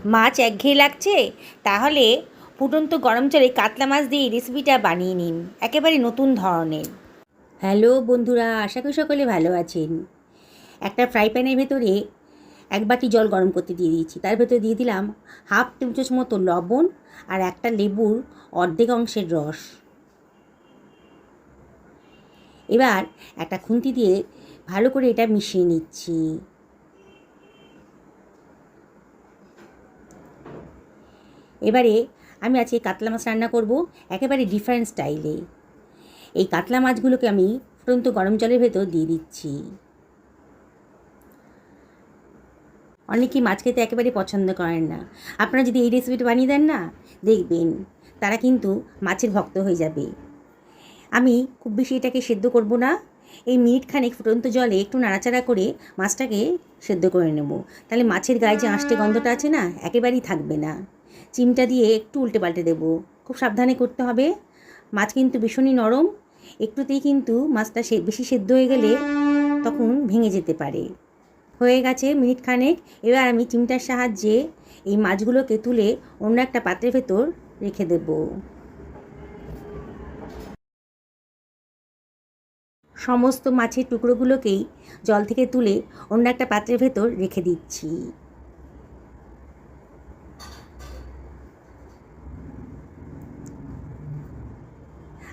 মাছ একঘেয়ে লাগছে? তাহলে ফুটন্ত গরম জলে কাতলা মাছ দিয়ে এই রেসিপিটা বানিয়ে নিন, একেবারে নতুন ধরনের। হ্যালো বন্ধুরা, আশা করি সকলে ভালো আছেন। একটা ফ্রাই প্যানের ভেতরে 1 বাটি জল গরম করতে দিয়ে দিয়েছি। তার ভেতরে দিয়ে দিলাম হাফ টেবিল চামচ মতো লবণ আর একটা লেবুর অর্ধেক অংশের রস। এবার একটা খুন্তি দিয়ে ভালো করে এটা মিশিয়ে নিচ্ছি। এবারে আমি আজকে কাতলা মাছ রান্না করব একেবারে ডিফারেন্ট স্টাইলে। এই কাতলা মাছগুলোকে আমি ফুটন্ত গরম জলের ভেতর দিয়ে দিচ্ছি। অনেকেই মাছ খেতে একেবারে পছন্দ করেন না। আপনারা যদি এই রেসিপিটা বানিয়ে দেন না, দেখবেন তারা কিন্তু মাছের ভক্ত হয়ে যাবে। আমি খুব বেশি এটাকে সেদ্ধ করব না। এই মিনিট খানেক ফুটন্ত জলে একটু নাড়াচাড়া করে মাছটাকে সেদ্ধ করে নেব। তাহলে মাছের গায়ে যে আঁশটে গন্ধটা আছে না, একেবারেই থাকবে না। চিমটা দিয়ে একটু উল্টে পাল্টে দেবো। খুব সাবধানে করতে হবে। মাছ কিন্তু ভীষণই নরম, একটুতেই কিন্তু মাছটা বেশি সেদ্ধ হয়ে গেলে তখন ভেঙে যেতে পারে। হয়ে গেছে মিনিট খানেক। এবার আমি চিমটার সাহায্যে এই মাছগুলোকে তুলে অন্য একটা পাত্রের ভেতর রেখে দেব। সমস্ত মাছের টুকরোগুলোকেই জল থেকে তুলে অন্য একটা পাত্রের ভেতর রেখে দিচ্ছি।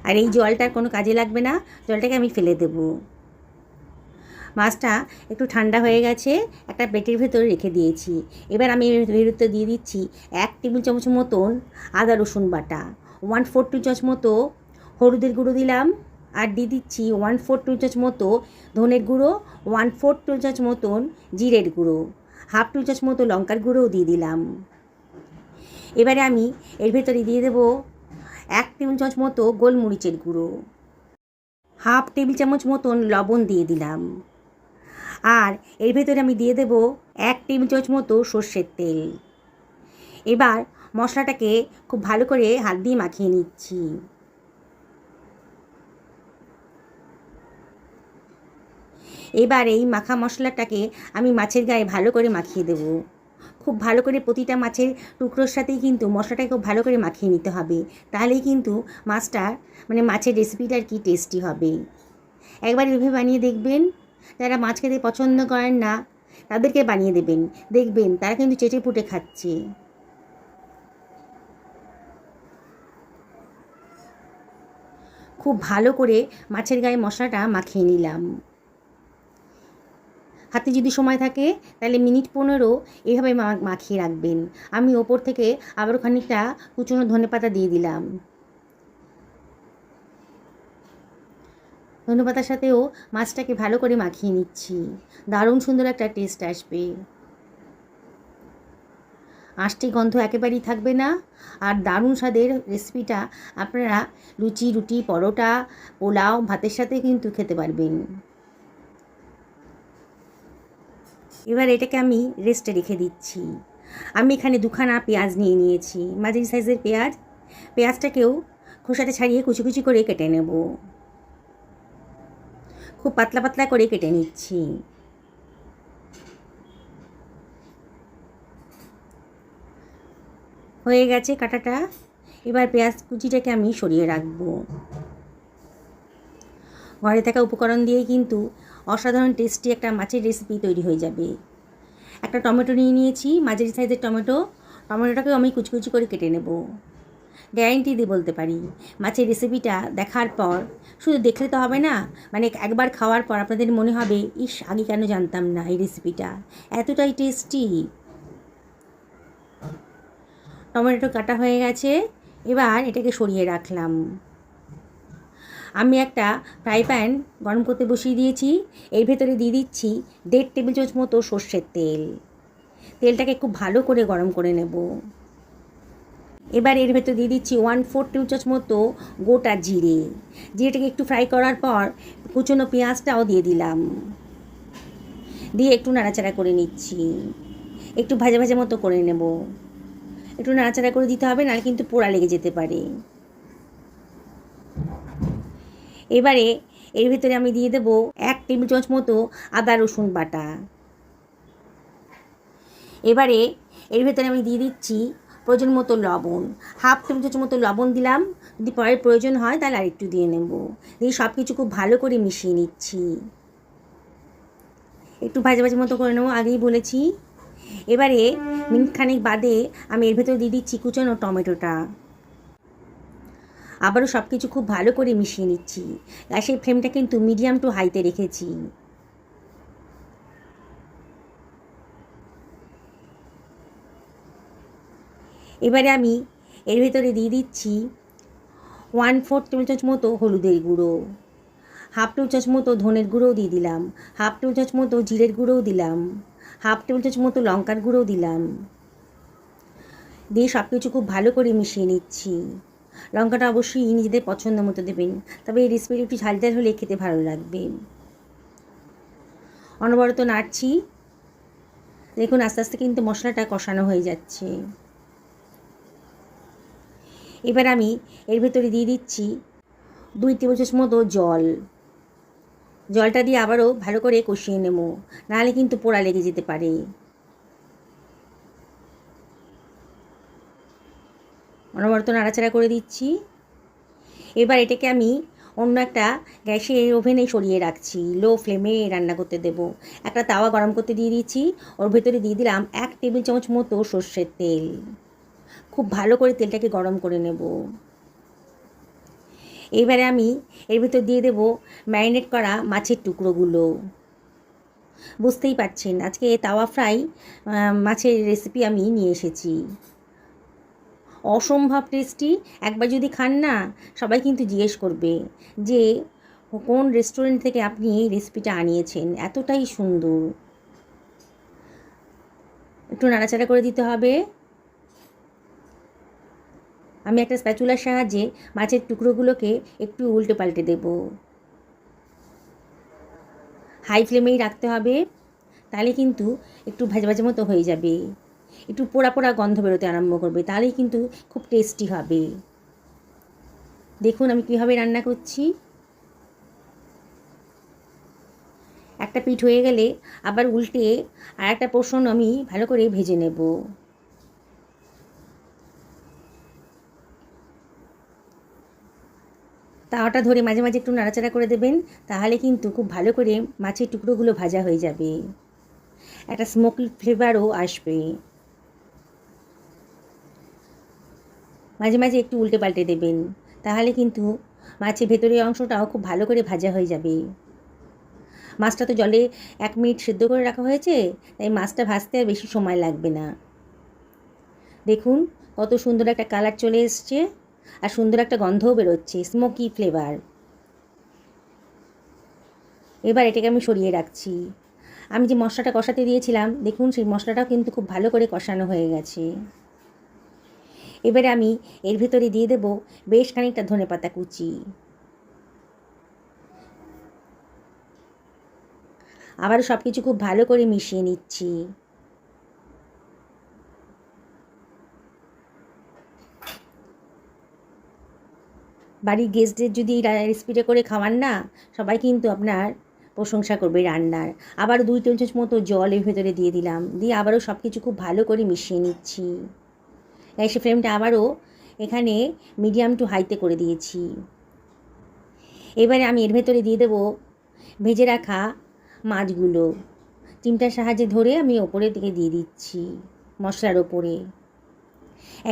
আর এই জলটার কোনো কাজে লাগবে না, জলটাকে আমি ফেলে দেব। মাছটা একটু ঠান্ডা হয়ে গেছে, একটা প্লেটের ভেতর রেখে দিয়েছি। এবার আমি এর ভেতর দিয়ে দিচ্ছি 1 টেবিল চামচ মতন আদা রসুন বাটা, 1/4 টেবিল চামচ মতো হলুদের গুঁড়ো দিলাম, আর দিয়ে দিচ্ছি 1/4 টেবিল চামচ মতো ধনের গুঁড়ো, 1/4 টেবিল চামচ মতন জিরের গুঁড়ো, হাফ টেবিল চামচ মতো লঙ্কার গুঁড়োও দিয়ে দিলাম। এবারে আমি এর ভেতরে দিয়ে দেবো 1 টেবিল চামচ মতো গোলমরিচের গুঁড়ো, হাফ টেবিল চামচ মতন লবণ দিয়ে দিলাম। আর এর ভেতরে আমি দিয়ে দেব 1 টেবিল চামচ মতো সর্ষের তেল। এবার মশলাটাকে খুব ভালো করে হাত দিয়ে মাখিয়ে নিচ্ছি। এবার এই মাখা মশলাটাকে আমি মাছের গায়ে ভালো করে মাখিয়ে দেব। খুব ভালো করে প্রতিটা মাছের টুকরোর সাথেই কিন্তু মশলাটাকে খুব ভালো করে মাখিয়ে নিতে হবে। তাহলেই কিন্তু মাছটা মাছের রেসিপিটা আর কি টেস্টি হবে। একবার এভাবে বানিয়ে দেখবেন। যারা মাছ খেতে পছন্দ করেন না তাদেরকে বানিয়ে দেবেন, দেখবেন তারা কিন্তু চেটে পুটে খাচ্ছে। খুব ভালো করে মাছের গায়ে মশলাটা মাখিয়ে নিলাম। হাতে যদি সময় থাকে তাহলে মিনিট 15 এইভাবে মাখিয়ে রাখবেন। আমি ওপর থেকে আবারও খানিকটা কুচনো ধনেপাতা দিয়ে দিলাম। ধনেপাতার সাথেও মাছটাকে ভালো করে মাখিয়ে নিচ্ছি। দারুণ সুন্দর একটা টেস্ট আসবে। আঁশটি গন্ধ একেবারেই থাকবে না। আর দারুণ স্বাদের রেসিপিটা আপনারা লুচি, রুটি, পরোটা, পোলাও, ভাতের সাথে কিন্তু খেতে পারবেন। এবার এটাকে আমি রেস্টে রেখে দিচ্ছি। আমি এখানে 2খানা পেঁয়াজ নিয়ে নিয়েছি, মাঝারি সাইজের পেঁয়াজ। পেঁয়াজটাকেও খোসাটা ছাড়িয়ে কুচি কুচি করে কেটে নেব। খুব পাতলা পাতলা করে কেটে নিচ্ছি। হয়ে গেছে কাটাটা। এবার পেঁয়াজ কুচিটাকে আমি সরিয়ে রাখবো। ঘরে থাকা উপকরণ দিয়েই কিন্তু অসাধারণ টেস্টি একটা মাছের রেসিপি তৈরি হয়ে যাবে। একটা টমেটো নিয়ে নিয়েছি, মাঝারি সাইজের টমেটো। টমেটোটাকেও আমি কুচি কুচি করে কেটে নেব। গ্যারেন্টি দিয়ে বলতে পারি, মাছের রেসিপিটা দেখার পর শুধু দেখলে তো হবে না, একবার খাওয়ার পর আপনাদের মনে হবে, ইস, আগে কেন জানতাম না এই রেসিপিটা, এতটাই টেস্টি। টমেটো কাটা হয়ে গেছে। এবার এটাকে সরিয়ে রাখলাম। আমি একটা ফ্রাই প্যান গরম করতে বসিয়ে দিয়েছি। এর ভেতরে দিয়ে দিচ্ছি 1.5 টেবিল চামচ মতো সর্ষের তেল। তেলটাকে খুব ভালো করে গরম করে নেব। এবার এর ভেতর দিয়ে দিচ্ছি 1/4 টেবিল চামচ মতো গোটা জিরে। জিরেটাকে একটু ফ্রাই করার পর কুচনো পেঁয়াজটাও দিয়ে দিলাম। দিয়ে একটু নাড়াচাড়া করে নিচ্ছি। একটু ভাজা ভাজা মতো করে নেব। একটু নাড়াচাড়া করে দিতে হবে, নাহলে কিন্তু পোড়া লেগে যেতে পারে। এবারে এর ভিতরে আমি দিয়ে দেব 1 টেবিল চামচ মতো আদা রসুন বাটা। এবারে এর ভেতরে আমি দিয়ে দিচ্ছি প্রয়োজন মতো লবণ, হাফ টেবিল চামচ মতো লবণ দিলাম, যদি পরের প্রয়োজন হয় তাহলে আরেকটু দিয়ে নেব। দিয়ে সব কিছু খুব ভালো করে মিশিয়ে নিচ্ছি, একটু ভাজা ভাজা মতো করে নেবো, আগেই বলেছি। এবারে মিনিট খানিক বাদে আমি এর ভেতরে দিয়ে দিচ্ছি কুচানো টমেটোটা, আবারও সব কিছু খুব ভালো করে মিশিয়ে নিচ্ছি। গ্যাসের ফ্লেমটা কিন্তু মিডিয়াম টু হাইতে রেখেছি। এবারে আমি এর ভেতরে দিয়ে দিচ্ছি 1/4 টেবিল চামচ মতো হলুদের গুঁড়ো, হাফ টেবিল চামচ মতো ধনের গুঁড়োও দিয়ে দিলাম, হাফ টেবিল চামচ মতো জিরের গুঁড়োও দিলাম, হাফ টেবিল চামচ মতো লঙ্কার গুঁড়োও দিলাম। দিয়ে সব কিছু খুব ভালো করে মিশিয়ে নিচ্ছি। লঙ্কাটা অবশ্যই নিজেদের পছন্দ মতো দেবেন, তবে এই রেসিপিটি একটু ঝাল ঝাল হলে খেতে ভালো লাগবে। অনবরত নাড়ছি, দেখুন আস্তে আস্তে কিন্তু মশলাটা কষানো হয়ে যাচ্ছে। এবার আমি এর ভেতরে দিয়ে দিচ্ছি 2 টেবিল চামচ মতো জল। জলটা দিয়ে আবারও ভালো করে কষিয়ে নেব, নাহলে কিন্তু পোড়া লেগে যেতে পারে। অনবরত নাড়াচাড়া করে দিচ্ছি। এবার এটাকে আমি অন্য একটা গ্যাসের ওভেনে সরিয়ে রাখছি, লো ফ্লেমে রান্না করতে দেব। একটা তাওয়া গরম করতে দিয়ে দিচ্ছি, ওর ভেতরে দিয়ে দিলাম 1 টেবিল চামচ মতো সর্ষের তেল। খুব ভালো করে তেলটাকে গরম করে নেব। এবারে আমি এর ভেতর দিয়ে দেব ম্যারিনেট করা মাছের টুকরোগুলো। বুঝতেই পারছেন আজকে তাওয়া ফ্রাই মাছের রেসিপি আমি নিয়ে এসেছি, অসম্ভব টেস্টি। একবার যদি খান না, সবাই কিন্তু জিজ্ঞেস করবে যে কোন রেস্টুরেন্ট থেকে আপনি এই রেসিপিটা আনিয়েছেন, এতটাই সুন্দর। একটু নাড়াচাড়া করে দিতে হবে। আমি একটা স্প্যাচুলার সাহায্যে মাছের টুকরোগুলোকে একটু উল্টে পাল্টে দেব। হাই ফ্লেমেই রাখতে হবে, তাহলে কিন্তু একটু ভাজা ভাজা মতো হয়ে যাবে, একটু পোড়া পোড়া গন্ধ বেরোতে আরম্ভ করবে, তাহলেই কিন্তু খুব টেস্টি হবে। দেখুন আমি কীভাবে রান্না করছি। একটা পিঠ হয়ে গেলে আবার উল্টে আর একটা পোর্শন আমি ভালো করে ভেজে নেব। তাওয়াটা ধরে মাঝে মাঝে একটু নাড়াচাড়া করে দেবেন, তাহলে কিন্তু খুব ভালো করে মাছের টুকরোগুলো ভাজা হয়ে যাবে, একটা স্মোকি ফ্লেভারও আসবে। মাঝে মাঝে একটু উল্টে পাল্টে দেবেন, তাহলে কিন্তু মাছের ভেতরের অংশটাও খুব ভালো করে ভাজা হয়ে যাবে। মাছটা তো জলে 1 মিনিট সেদ্ধ করে রাখা হয়েছে, তাই মাছটা ভাজতে আর বেশি সময় লাগবে না। দেখুন কত সুন্দর একটা কালার চলে এসছে, আর সুন্দর একটা গন্ধও বেরোচ্ছে, স্মোকি ফ্লেভার। এবার এটাকে আমি সরিয়ে রাখছি। আমি যে মশলাটা কষাতে দিয়েছিলাম, দেখুন সেই মশলাটাও কিন্তু খুব ভালো করে কষানো হয়ে গেছে। এবারে আমি এর ভিতরে দিয়ে দেব বেশ খানিকটা ধনেপাতা কুচি। আবার সব কিছু খুব ভালো করে মিশিয়ে নিচ্ছি। বাড়ির গেস্টদের যদি এই রেসিপিটা করে খাওয়ান না, সবাই কিন্তু আপনার প্রশংসা করবে রান্নার। আবার 2 টেবিল চামচ মতো জল এর ভেতরে দিয়ে দিলাম, দিয়ে আবারও সব কিছু খুব ভালো করে মিশিয়ে নিচ্ছি। গ্যাসের ফ্লেমটা আবারও এখানে মিডিয়াম টু হাইতে করে দিয়েছি। এবারে আমি এর ভেতরে দিয়ে দেব ভেজে রাখা মাছগুলো। চিমটার সাহায্যে ধরে আমি ওপরের দিকে দিয়ে দিচ্ছি মশলার ওপরে।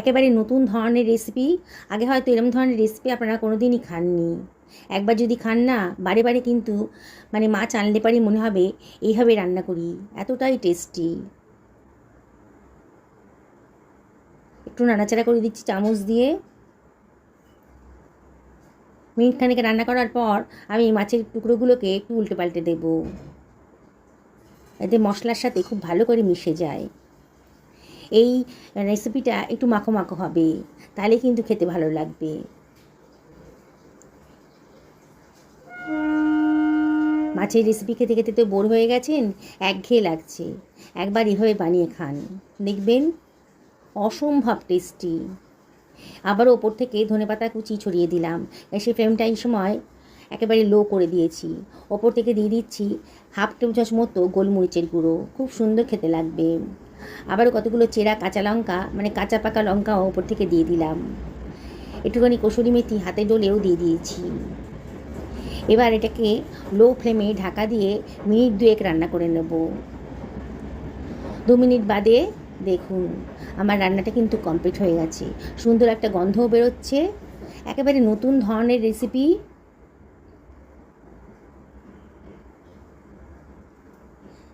একেবারে নতুন ধরনের রেসিপি, আগে হয়তো এরকম ধরনের রেসিপি আপনারা কোনো দিনই খাননি। একবার যদি খান না, বারে বারে কিন্তু মাছ আনলে পারি মনে হবে এইভাবে রান্না করি, এতটাই টেস্টি। একটু নাড়াচাড়া করে দিচ্ছি চামচ দিয়ে। মিনিট খানেক রান্না করার পর আমি মাছের টুকরোগুলোকে একটু উল্টে পাল্টে দেব, এতে মশলার সাথে খুব ভালো করে মিশে যায়। এই রেসিপিটা একটু মাখো মাখো হবে, তাহলে কিন্তু খেতে ভালো লাগবে। মাছের রেসিপি খেতে খেতে তো বোর হয়ে গেছেন, একঘেয়ে লাগছে, একবার এভাবে বানিয়ে খান, দেখবেন অসম্ভব টেস্টি। আবার ওপর থেকে ধনেপাতা কুচি ছড়িয়ে দিলাম। সেই ফ্লেমটা এই সময় একেবারে লো করে দিয়েছি। ওপর থেকে দিয়ে দিচ্ছি হাফ টেবিল চামচ মতো গোলমরিচের গুঁড়ো, খুব সুন্দর খেতে লাগবে। আবারও কতগুলো চেরা কাঁচা লঙ্কা, মানে কাঁচা পাকা লঙ্কাও ওপর থেকে দিয়ে দিলাম। একটুখানি কসুরি মেথি হাতে ডলেও দিয়ে দিয়েছি। এবার এটাকে লো ফ্লেমে ঢাকা দিয়ে মিনিট 2 রান্না করে নেব। 2 মিনিট বাদে দেখুন আমার রান্নাটা কিন্তু কমপ্লিট হয়ে গেছে। সুন্দর একটা গন্ধও বেরোচ্ছে। একেবারে নতুন ধরনের রেসিপি।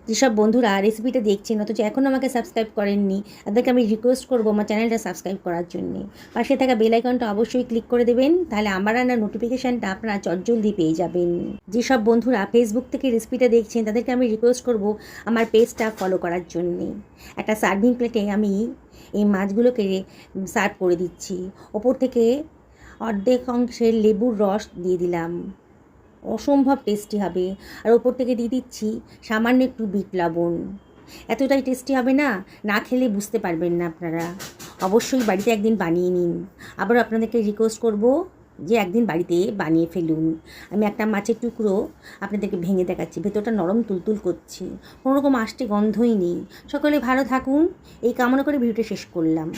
যেসব বন্ধুরা রেসিপিটা দেখছেন অথচ এখনও আমাকে সাবস্ক্রাইব করেননি, তাদেরকে আমি রিকোয়েস্ট করবো আমার চ্যানেলটা সাবস্ক্রাইব করার জন্যে। পাশে থাকা বেল আইকনটা অবশ্যই ক্লিক করে দেবেন, তাহলে আমার রান্নার নোটিফিকেশানটা আপনারা চটজলদি পেয়ে যাবেন। যেসব বন্ধুরা ফেসবুক থেকে রেসিপিটা দেখছেন তাদেরকে আমি রিকোয়েস্ট করবো আমার পেজটা ফলো করার জন্যে। একটা সার্ভিং প্লেটে আমি এই মাছগুলোকে সার্ভ করে দিচ্ছি। ওপর থেকে অর্ধেক অংশের লেবুর রস দিয়ে দিলাম, অসম্ভব টেস্টি হবে। আর ওপর থেকে দিয়ে দিচ্ছি সামান্য একটু বিট লবণ। এতটাই টেস্টি হবে না, না খেলে বুঝতে পারবেন না আপনারা। অবশ্যই বাড়িতে একদিন বানিয়ে নিন। আবারও আপনাদেরকে রিকোয়েস্ট করব যে একদিন বাড়িতে বানিয়ে ফেলুন। আমি একটা মাছের টুকরো আপনাদেরকে ভেঙে দেখাচ্ছি, ভেতরটা নরম তুলতুল করছে, কোনো রকম আষ্টে গন্ধই নেই। সকলে ভালো থাকুন এই কামনা করে ভিডিওটা শেষ করলাম।